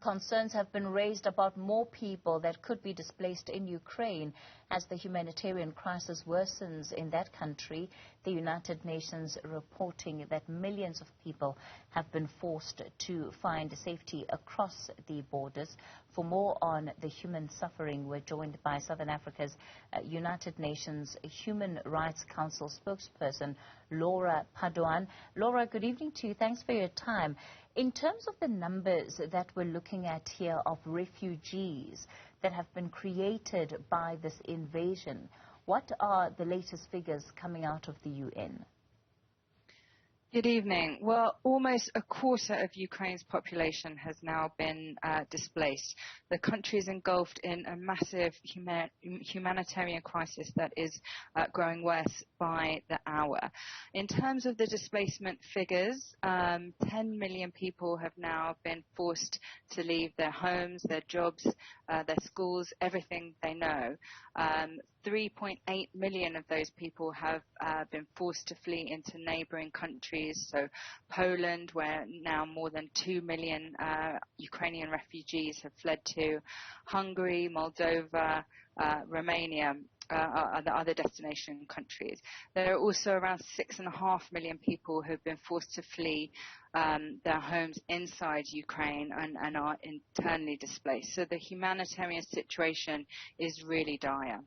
Concerns have been raised about more people that could be displaced in Ukraine as the humanitarian crisis worsens in that country. The United Nations reporting that millions of people have been forced to find safety across the borders. For more on the human suffering, we're joined by Southern Africa's United Nations Human Rights Council spokesperson, Laura Padoan. Laura, good evening to you. Thanks for your time. In terms of the numbers that we're looking at here of refugees that have been created by this invasion, what are the latest figures coming out of the UN? Good evening. Well, almost a quarter of Ukraine's population has now been displaced. The country is engulfed in a massive humanitarian crisis that is growing worse by the hour. In terms of the displacement figures, 10 million people have now been forced to leave their homes, their jobs, their schools, everything they know. 3.8 million of those people have been forced to flee into neighbouring countries, so Poland, where now more than 2 million Ukrainian refugees have fled to, Hungary, Moldova, Romania, are the other destination countries. There are also around 6.5 million people who have been forced to flee their homes inside Ukraine and are internally displaced. So the humanitarian situation is really dire.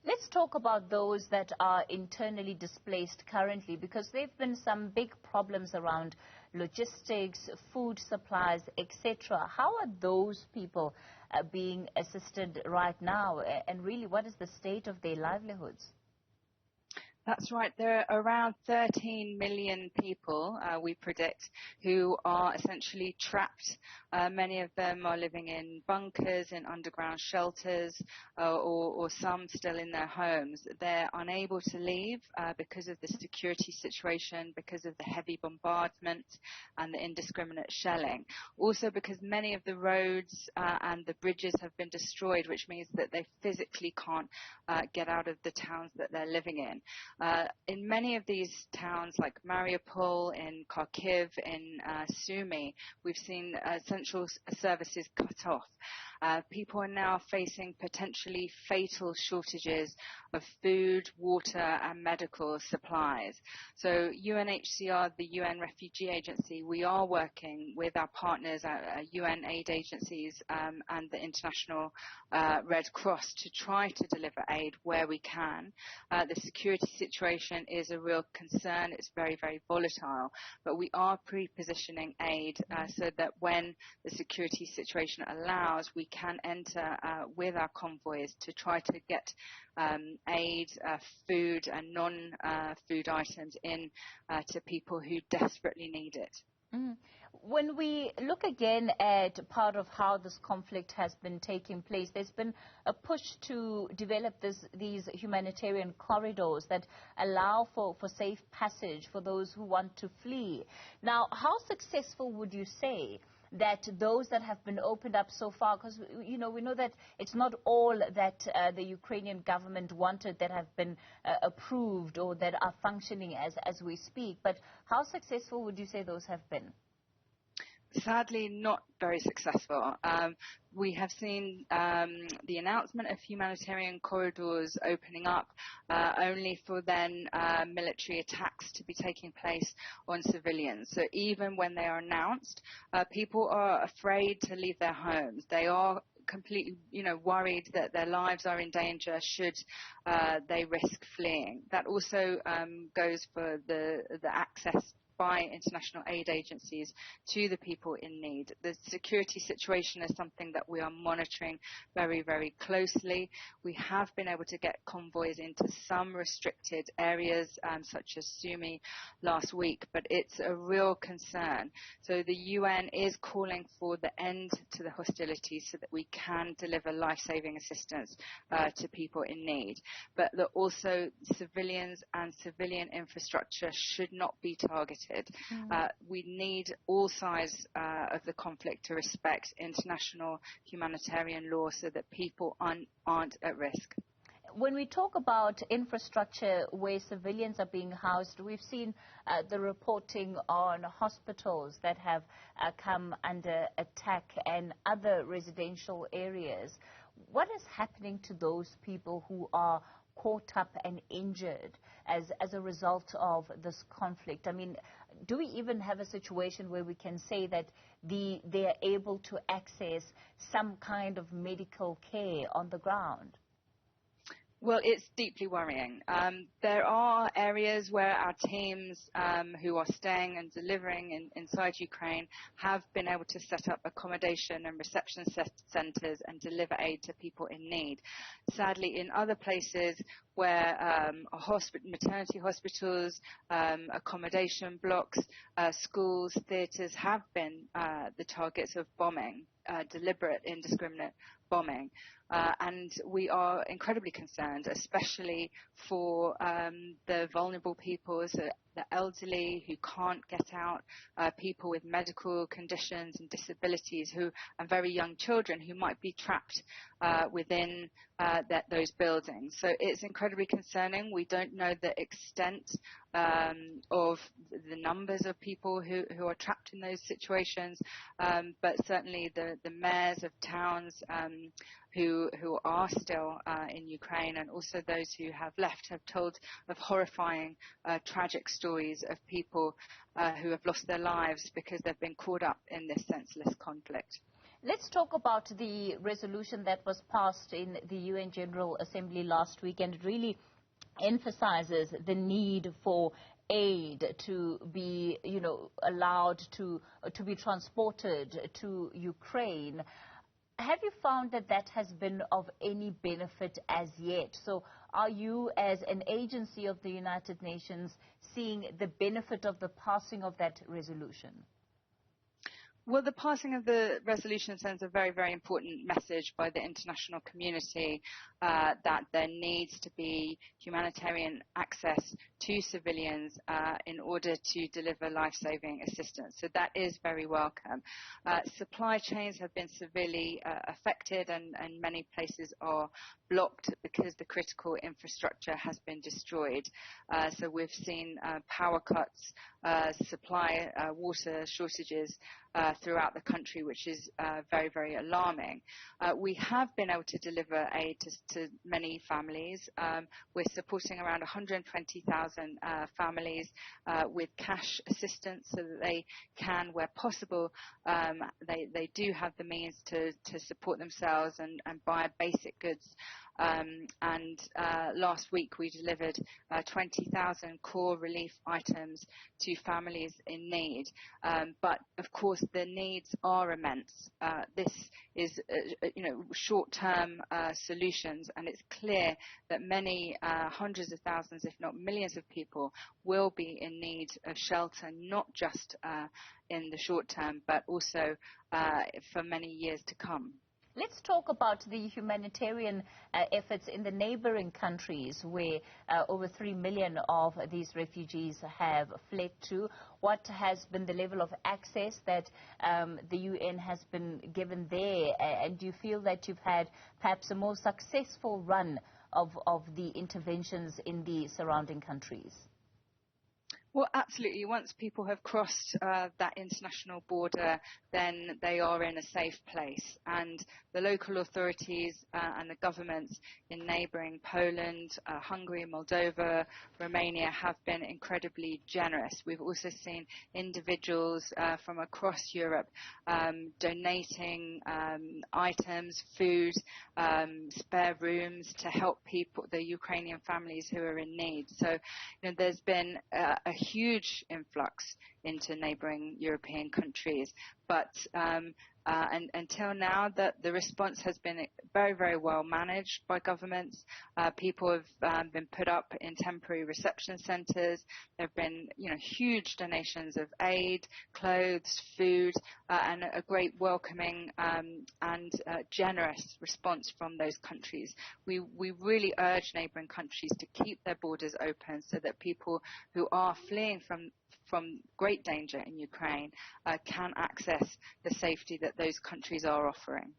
Let's talk about those that are internally displaced currently, because there have been some big problems around logistics, food supplies, etc. How are those people being assisted right now, and really what is the state of their livelihoods? That's right. There are around 13 million people, we predict, who are essentially trapped. Many of them are living in bunkers, in underground shelters, or some still in their homes. They're unable to leave because of the security situation, because of the heavy bombardment and the indiscriminate shelling. Also because many of the roads and the bridges have been destroyed, which means that they physically can't get out of the towns that they're living in. In many of these towns, like Mariupol, in Kharkiv, in Sumy, we've seen essential services cut off. People are now facing potentially fatal shortages of food, water and medical supplies. So UNHCR, the UN Refugee Agency, we are working with our partners, UN aid agencies and the International Red Cross to try to deliver aid where we can. The security situation is a real concern. It's very, very volatile. But we are pre-positioning aid so that when the security situation allows, we can enter with our convoys to try to get aid, food and non-food items in to people who desperately need it. When we look again at part of how this conflict has been taking place, there's been a push to develop these humanitarian corridors that allow for safe passage for those who want to flee. Now, how successful would you say that those that have been opened up so far, because we know that it's not all that the Ukrainian government wanted that have been approved or that are functioning as we speak, but how successful would you say those have been? Sadly, not very successful. We have seen the announcement of humanitarian corridors opening up only for then military attacks to be taking place on civilians. So even when they are announced, people are afraid to leave their homes. They are completely, worried that their lives are in danger should they risk fleeing. That also goes for the access by international aid agencies to the people in need. The security situation is something that we are monitoring very, very closely. We have been able to get convoys into some restricted areas, such as Sumy last week, but it's a real concern. So the UN is calling for the end to the hostilities so that we can deliver life-saving assistance to people in need. But that also civilians and civilian infrastructure should not be targeted. We need all sides of the conflict to respect international humanitarian law so that people aren't at risk. When we talk about infrastructure where civilians are being housed, we've seen the reporting on hospitals that have come under attack and other residential areas. What is happening to those people who are caught up and injured as a result of this conflict? I mean, do we even have a situation where we can say that they are able to access some kind of medical care on the ground? Well, it's deeply worrying. There are areas where our teams who are staying and delivering inside Ukraine have been able to set up accommodation and reception centres and deliver aid to people in need. Sadly, in other places where maternity hospitals, accommodation blocks, schools, theatres have been the targets of bombing, deliberate, indiscriminate bombing. And we are incredibly concerned, especially for the vulnerable people, so the elderly who can't get out, people with medical conditions and disabilities, and very young children who might be trapped within those buildings. So it's incredibly concerning. We don't know the extent of the numbers of people who are trapped in those situations, but certainly the mayors of towns who are still in Ukraine, and also those who have left, have told of horrifying, tragic stories of people who have lost their lives because they've been caught up in this senseless conflict. Let's talk about the resolution that was passed in the UN General Assembly last week, and it really emphasizes the need for aid to be, allowed to be transported to Ukraine. Have you found that has been of any benefit as yet? So are you, as an agency of the United Nations, seeing the benefit of the passing of that resolution? Well, the passing of the resolution sends a very, very important message by the international community that there needs to be humanitarian access to civilians in order to deliver life-saving assistance. So that is very welcome. Supply chains have been severely affected, and many places are blocked because the critical infrastructure has been destroyed. So we've seen power cuts, supply water shortages throughout the country, which is very, very alarming. We have been able to deliver aid to many families. We're supporting around 120,000 families with cash assistance so that they can, where possible, they do have the means to support themselves and buy basic goods. And last week we delivered 20,000 core relief items to families in need. But of course the needs are immense. This is short-term solutions, and it's clear that many hundreds of thousands, if not millions of people will be in need of shelter, not just in the short term, but also for many years to come. Let's talk about the humanitarian efforts in the neighboring countries where over 3 million of these refugees have fled to. What has been the level of access that the UN has been given there? And do you feel that you've had perhaps a more successful run of the interventions in the surrounding countries? Well, absolutely. Once people have crossed that international border, then they are in a safe place. And the local authorities and the governments in neighbouring Poland, Hungary, Moldova, Romania have been incredibly generous. We've also seen individuals from across Europe donating items, food, spare rooms to help people, the Ukrainian families who are in need. So, there's been a huge influx into neighbouring European countries, but and until now, the response has been very, very well managed by governments. People have been put up in temporary reception centres. There have been, huge donations of aid, clothes, food, and a great welcoming and generous response from those countries. We really urge neighbouring countries to keep their borders open so that people who are fleeing from great danger in Ukraine can access the safety that those countries are offering.